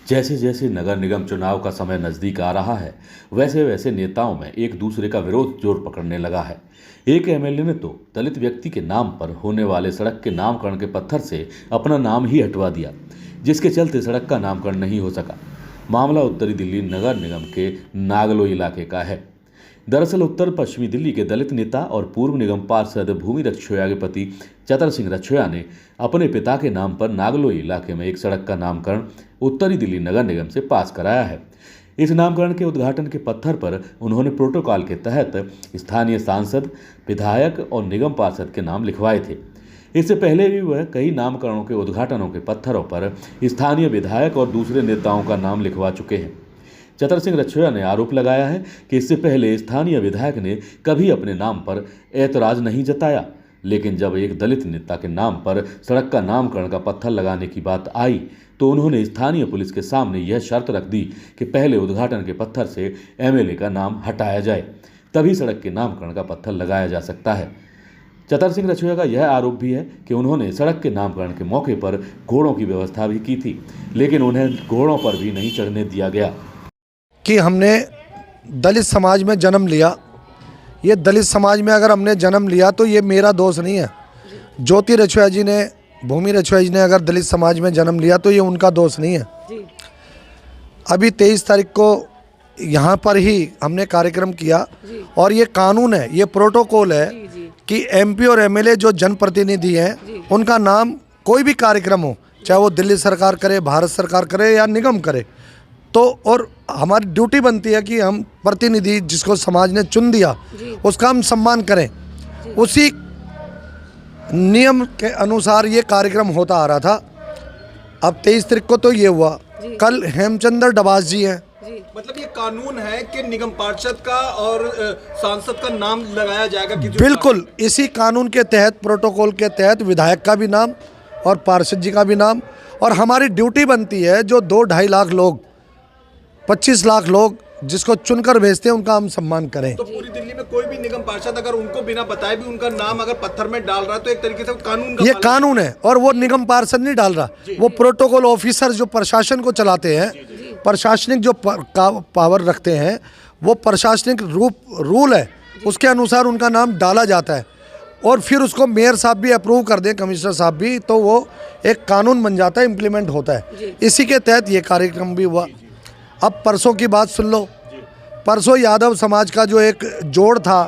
जैसे जैसे नगर निगम चुनाव का समय नजदीक आ रहा है, वैसे वैसे नेताओं में एक दूसरे का विरोध जोर पकड़ने लगा है। एक एमएलए ने तो दलित व्यक्ति के नाम पर होने वाले सड़क के नामकरण के पत्थर से अपना नाम ही हटवा दिया, जिसके चलते सड़क का नामकरण नहीं हो सका। मामला उत्तरी दिल्ली नगर निगम के नागलो इलाके का है। दरअसल उत्तर पश्चिमी दिल्ली के दलित नेता और पूर्व निगम पार्षद भूमि रक्षोया के पति चतर सिंह रक्षोया ने अपने पिता के नाम पर नागलो इलाके में एक सड़क का नामकरण उत्तरी दिल्ली नगर निगम से पास कराया है। इस नामकरण के उद्घाटन के पत्थर पर उन्होंने प्रोटोकॉल के तहत स्थानीय सांसद, विधायक और निगम पार्षद के नाम लिखवाए थे। इससे पहले भी वह कई नामकरणों के उद्घाटनों के पत्थरों पर स्थानीय विधायक और दूसरे नेताओं का नाम लिखवा चुके हैं। चतर सिंह रक्षोया ने आरोप लगाया है कि इससे पहले स्थानीय विधायक ने कभी अपने नाम पर ऐतराज नहीं जताया, लेकिन जब एक दलित नेता के नाम पर सड़क का नामकरण का पत्थर लगाने की बात आई तो उन्होंने स्थानीय पुलिस के सामने यह शर्त रख दी कि पहले उद्घाटन के पत्थर से एमएलए का नाम हटाया जाए, तभी सड़क के नामकरण का पत्थर लगाया जा सकता है। चतर सिंह रक्षोया का यह आरोप भी है कि उन्होंने सड़क के नामकरण के मौके पर घोड़ों की व्यवस्था भी की थी, लेकिन उन्हें घोड़ों पर भी नहीं चढ़ने दिया गया। कि हमने दलित समाज में जन्म लिया, ये दलित समाज में अगर हमने जन्म लिया तो ये मेरा दोष नहीं है। ज्योति रक्षोया जी ने, भूमि रक्षोया जी ने अगर दलित समाज में जन्म लिया तो ये उनका दोष नहीं है। अभी 23 तारीख को यहाँ पर ही हमने कार्यक्रम किया और ये कानून है, ये प्रोटोकॉल है कि एमपी और एमएलए जो जनप्रतिनिधि हैं उनका नाम कोई भी कार्यक्रम हो, चाहे वो दिल्ली सरकार करे, भारत सरकार करे या निगम करे, तो और हमारी ड्यूटी बनती है कि हम प्रतिनिधि जिसको समाज ने चुन दिया उसका हम सम्मान करें। उसी नियम के अनुसार ये कार्यक्रम होता आ रहा था। अब 23 तारीख को तो ये हुआ, कल हेमचंद्र डबास जी हैं। मतलब ये कानून है कि निगम पार्षद का और सांसद का नाम लगाया जाएगा। बिल्कुल, इसी कानून के तहत, प्रोटोकॉल के तहत विधायक का भी नाम और पार्षद जी का भी नाम, और हमारी ड्यूटी बनती है जो 2-2.5 लाख लोग, 25 लाख लोग जिसको चुनकर भेजते हैं उनका हम सम्मान करें। तो पूरी दिल्ली में कोई भी निगम पार्षद अगर उनको बिना बताए भी उनका नाम अगर पत्थर में डाल रहा है तो एक तरीके से कानून का, ये कानून है। और वो निगम पार्षद नहीं डाल रहा, वो प्रोटोकॉल ऑफिसर जो प्रशासन को चलाते हैं, प्रशासनिक जो पावर रखते हैं, वो प्रशासनिक रूल है, उसके अनुसार उनका नाम डाला जाता है और फिर उसको मेयर साहब भी अप्रूव कर दें, कमिश्नर साहब भी, तो वो एक कानून बन जाता है, इम्प्लीमेंट होता है। इसी के तहत ये कार्यक्रम भी हुआ। अब परसों की बात सुन लो। परसों यादव समाज का जो एक जोड़ था,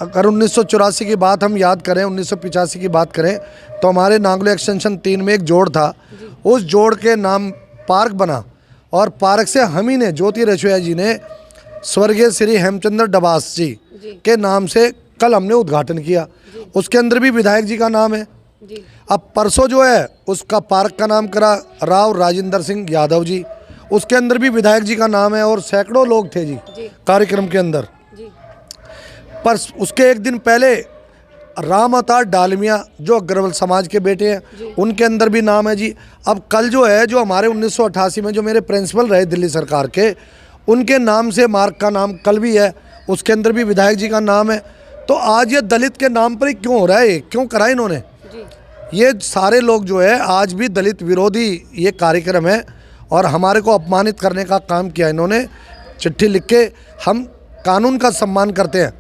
अगर 1984 की बात हम याद करें, 1985 की बात करें, तो हमारे नागलो एक्सटेंशन 3 में एक जोड़ था। उस जोड़ के नाम पार्क बना और पार्क से हम ही ने, ज्योति रक्षोया जी ने, स्वर्गीय श्री हेमचंद्र डबास जी के नाम से कल हमने उद्घाटन किया। उसके अंदर भी विधायक जी का नाम है। अब परसों जो है उसका पार्क का नाम करा राव राजेंद्र सिंह यादव जी, उसके अंदर भी विधायक जी का नाम है और सैकड़ों लोग थे जी कार्यक्रम के अंदर। पर उसके एक दिन पहले राम अवतार डालमिया जो अग्रवाल समाज के बेटे हैं, उनके अंदर भी नाम है जी। अब कल जो है, जो हमारे 1988 में जो मेरे प्रिंसिपल रहे दिल्ली सरकार के, उनके नाम से मार्ग का नाम कल भी है, उसके अंदर भी विधायक जी का नाम है। तो आज ये दलित के नाम पर ही क्यों हो रहा है, क्यों करा इन्होंने? ये सारे लोग जो है आज भी दलित विरोधी ये कार्यक्रम है और हमारे को अपमानित करने का काम किया इन्होंने। चिट्ठी लिख के, हम कानून का सम्मान करते हैं।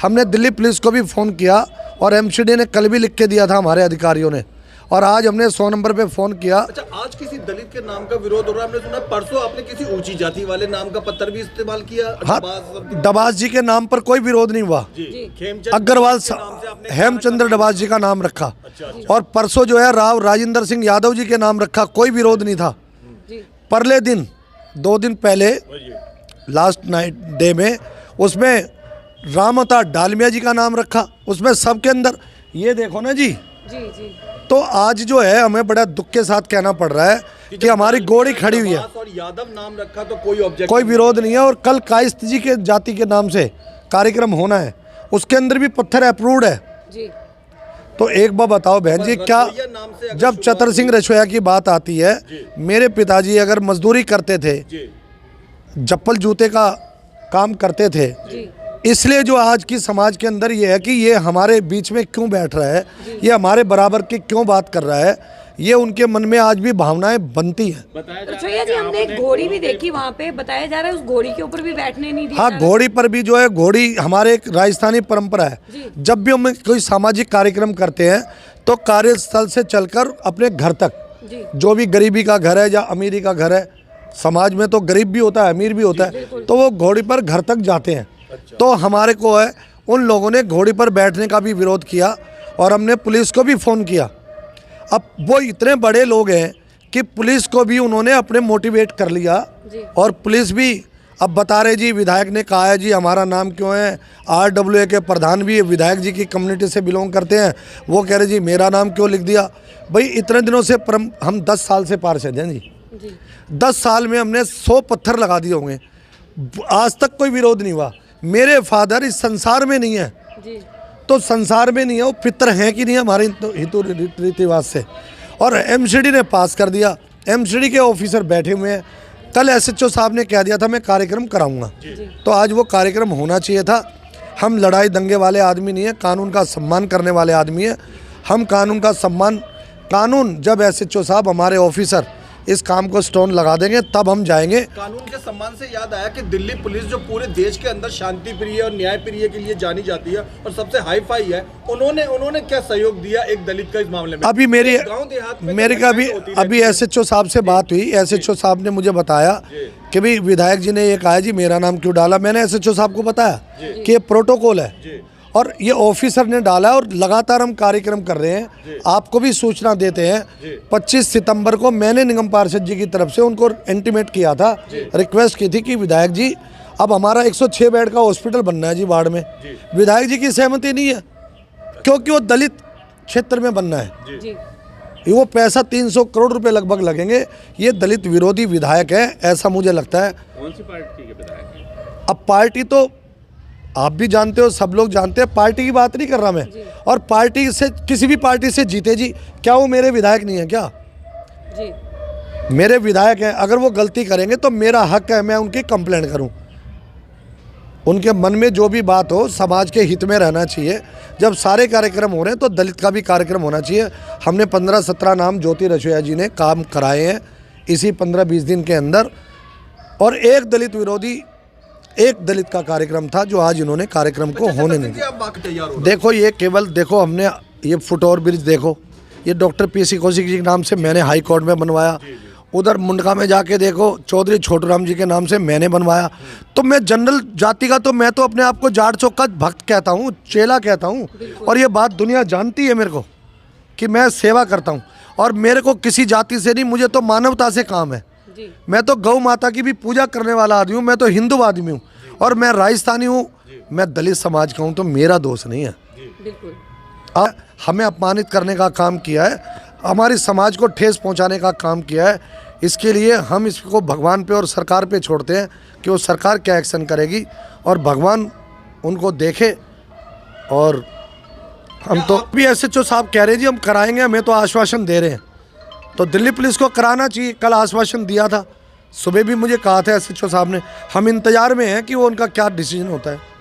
हमने दिल्ली पुलिस को भी फ़ोन किया और एमसीडी ने कल भी लिख के दिया था हमारे अधिकारियों ने, और आज हमने 100 नंबर पे फ़ोन किया। अच्छा, आज किसी दलित के नाम का विरोध हो रहा है। हमने सुना परसों आपने किसी ऊंची जाति वाले नाम का पत्थर भी इस्तेमाल किया। हाँ, डबास जी के नाम पर कोई विरोध नहीं हुआ। अग्रवाल हेमचंद्र डबास जी का नाम रखा। और परसों जो है राव राजेंद्र सिंह यादव जी के नाम रखा, कोई विरोध नहीं था। परले दिन, 2 दिन पहले, लास्ट नाइट डे में, उसमें राम अवतार डालमिया जी का नाम रखा। उसमें सबके अंदर ये देखो ना जी। तो आज जो है हमें बड़ा दुख के साथ कहना पड़ रहा है कि हमारी गोड़ी खड़ी हुई है और यादव नाम रखा तो कोई विरोध नहीं है। और कल कायस्थ जी के जाति के नाम से कार्यक्रम होना है, उसके अंदर भी पत्थर अप्रूव्ड है। तो एक बार बताओ बहन जी, क्या जब चतर सिंह रक्षोया की बात आती है, मेरे पिताजी अगर मजदूरी करते थे, चप्पल जूते का काम करते थे, इसलिए जो आज की समाज के अंदर ये है कि ये हमारे बीच में क्यों बैठ रहा है, ये हमारे बराबर की क्यों बात कर रहा है, ये उनके मन में आज भी भावनाएं बनती हैं। रसोईया जी, हमने एक घोड़ी भी देखी वहाँ पे, बताया जा रहा है उस घोड़ी के ऊपर भी बैठने नहीं दिया। हाँ, घोड़ी पर भी जो है, घोड़ी हमारे एक राजस्थानी परंपरा है। जब भी हम कोई सामाजिक कार्यक्रम करते हैं तो कार्यस्थल से चलकर अपने घर तक, जो भी गरीबी का घर है या अमीरी का घर है, समाज में तो गरीब भी होता है अमीर भी होता है, तो वो घोड़ी पर घर तक जाते हैं। तो हमारे को है, उन लोगों ने घोड़ी पर बैठने का भी विरोध किया और हमने पुलिस को भी फ़ोन किया। अब वो इतने बड़े लोग हैं कि पुलिस को भी उन्होंने अपने मोटिवेट कर लिया और पुलिस भी अब बता रहे जी, विधायक ने कहा है जी हमारा नाम क्यों है, RWA के प्रधान भी विधायक जी की कम्युनिटी से बिलोंग करते हैं, वो कह रहे जी मेरा नाम क्यों लिख दिया। भाई इतने दिनों से हम 10 साल से पार्षद हैं जी, 10 साल में हमने 100 पत्थर लगा दिए होंगे, आज तक कोई विरोध नहीं हुआ। मेरे फादर इस संसार में नहीं है तो संसार में नहीं है, वो पितर हैं कि नहीं हमारे हिंदू रीति रिवाज से। और MCD ने पास कर दिया, MCD के ऑफिसर बैठे हुए हैं। कल SHO साहब ने कह दिया था मैं कार्यक्रम कराऊंगा, तो आज वो कार्यक्रम होना चाहिए था। हम लड़ाई दंगे वाले आदमी नहीं है, कानून का सम्मान करने वाले आदमी है। हम कानून का सम्मान, कानून जब SHO साहब हमारे ऑफिसर इस काम को स्टोन लगा देंगे तब हम जाएंगे। कानून के सम्मान से याद आया कि दिल्ली पुलिस जो पूरे देश के अंदर शांति प्रिय और न्याय प्रिय के लिए जानी जाती है और सबसे हाई फाई है, उन्होंने क्या सहयोग दिया एक दलित का इस मामले में? अभी मेरी का अभी SHO साहब से बात हुई, SHO साहब ने मुझे बताया कि भाई विधायक जी ने ये कहा जी मेरा नाम क्यों डाला। मैंने SHO साहब को बताया कि ये प्रोटोकॉल है और ये ऑफिसर ने डाला और लगातार हम कार्यक्रम कर रहे हैं। आपको भी सूचना देते हैं, 25 सितंबर को मैंने निगम पार्षद जी की तरफ से उनको इंटीमेट किया था, रिक्वेस्ट की थी कि विधायक जी अब हमारा 106 बेड का हॉस्पिटल बनना है जी वार्ड में। विधायक जी की सहमति नहीं है क्योंकि वो दलित क्षेत्र में बनना है। वो पैसा 300 करोड़ रुपए लगभग लगेंगे। ये दलित विरोधी विधायक है, ऐसा मुझे लगता है। कौन सी पार्टी के विधायक हैं? अब पार्टी तो आप भी जानते हो, सब लोग जानते हैं, पार्टी की बात नहीं कर रहा मैं। और पार्टी से, किसी भी पार्टी से जीते जी, क्या वो मेरे विधायक नहीं है क्या? मेरे विधायक हैं। अगर वो गलती करेंगे तो मेरा हक है मैं उनकी कंप्लेंट करूं। उनके मन में जो भी बात हो, समाज के हित में रहना चाहिए। जब सारे कार्यक्रम हो रहे हैं तो दलित का भी कार्यक्रम होना चाहिए। हमने 15-17 नाम ज्योति रसोईया जी ने काम कराए हैं इसी 15-20 दिन के अंदर, और एक दलित विरोधी, एक दलित का कार्यक्रम था जो आज इन्होंने कार्यक्रम को होने नहीं दिया। देखो ये केवल देखो, हमने ये फुटओवर ब्रिज देखो, ये डॉक्टर PC कौशिक जी के नाम से मैंने हाई कोर्ट में बनवाया। उधर मुंडका में जाके देखो, चौधरी छोटूराम जी के नाम से मैंने बनवाया। तो मैं जनरल जाति का, तो मैं तो अपने आप को जाट चौक का भक्त कहता हूँ, चेला कहता हूँ, और ये बात दुनिया जानती है मेरे को कि मैं सेवा करता हूँ। और मेरे को किसी जाति से नहीं, मुझे तो मानवता से काम है। मैं तो गौ माता की भी पूजा करने वाला आदमी हूँ, मैं तो हिंदू आदमी हूँ और मैं राजस्थानी हूँ, मैं दलित समाज का हूँ, तो मेरा दोष नहीं है। हमें अपमानित करने का काम किया है, हमारी समाज को ठेस पहुँचाने का काम किया है। इसके लिए हम इसको भगवान पे और सरकार पे छोड़ते हैं कि वो सरकार क्या एक्शन करेगी और भगवान उनको देखे। और हम तो भी SHO साहब कह रहे जी हम कराएंगे, हमें तो आश्वासन दे रहे हैं, तो दिल्ली पुलिस को कराना चाहिए। कल आश्वासन दिया था, सुबह भी मुझे कहा था SHO साहब ने। हम इंतजार में हैं कि वो उनका क्या डिसीजन होता है।